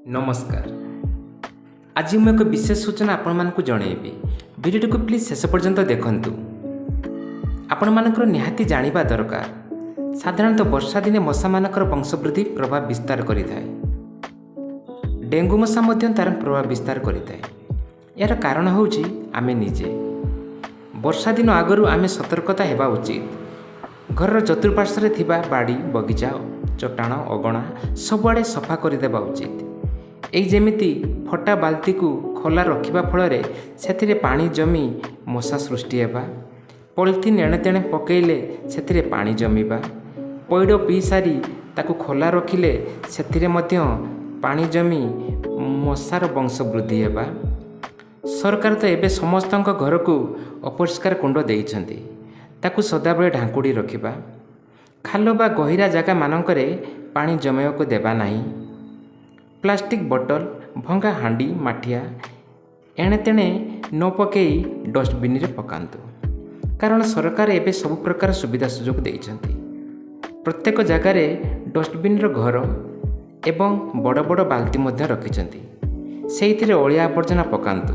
नमस्कार। आज मैं एक विशेष सूचना आपण मानकु जनइबी। वीडियो को प्लीज शेष पर्यंत देखंतु। आपण मानकर निहाती जानिबा दरकार। साधारणतः वर्षा दिने मशा मानकर वंशवृद्धि प्रभाव विस्तार करिथाय। डेंगू मशा मध्य तार प्रभाव विस्तार करिथाय। यार कारण होउची आमे निजे। वर्षा दिन आगरु आमे सतर्कता हेबा उचित। घर चतुर्पार्श्व थिबा बाड़ी बगीचा चट्टाण अगणा सबुआड़े सफा करदेवा उचित। एई जेमिति फटा बाल्टी को खोला रखिबा फଳରେ सेथिरे पानी जमी मशा सृष्टि हेबा। पॉलिथिन एणे तेणे पकेइले सेथिरे पानी जमीबा। पैड पी सारी ताकू खोला रखिले सेथिरे मध्य पानी जमी मशार वंश वृद्धि हेबा। सरकार तो एबे समस्तଙ୍କ घरकू अपरिष्कार कुंड देइछन्ति। ताकू सदाबेले ढांकुड़ी रखिबा। खाल बा गहिरा जागा मानकरे पानी जमाइବାକୁ देबा नाही। प्लास्टिक बोतल भंगा हांडी माठिया एणे तेणे न पकई डस्टबिन रे पकांतु। कारण सरकार एबे सब प्रकार सुविधा सुजोग देइछन्ति। प्रत्येक जगार डस्टबिन रो घर एवं बड़ बड़ बाल्टी मध्य रखिछन्ति। सेइथिरे अलिया आवर्जना पकांतु।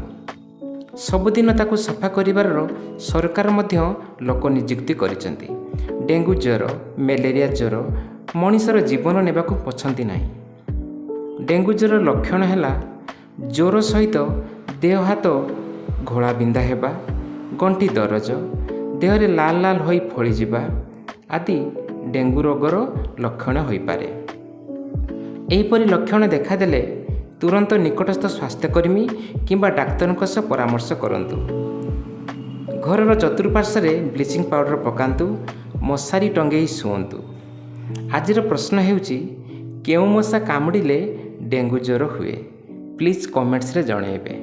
सबुदिन ताकू सफा करिवार सरकार मध्य लोक नियुक्ति करिछन्ति। डेंगू ज्वर मलेरिया ज्वर मनिषर जीवन नेबाकू पछन्ति नाही। डेंगू ज्वर लक्षण है ज्वर सहित देह हाथ घोड़ा बिंधा हेबा, गंठी दरज, देहरे लाल लाल होई फଳି जिबा आदि डेंगू रोगर लक्षण होई पारे। एहिपरि लक्षण देखादेले तुरंत निकटस्थ स्वास्थ्यकर्मी किंबा डाक्तरଙ୍କ सह परामर्श करंतु। घरर चतुर्पार्श्व ब्लीचिंग पाउडर पकांतु। मशारी टंगेई शुअंतु। आजिर प्रश्न हेउची केउ मशा कामुड़िले डेंगू ज्वर हुए? प्लीज कमेंट्स रे जणाइबे।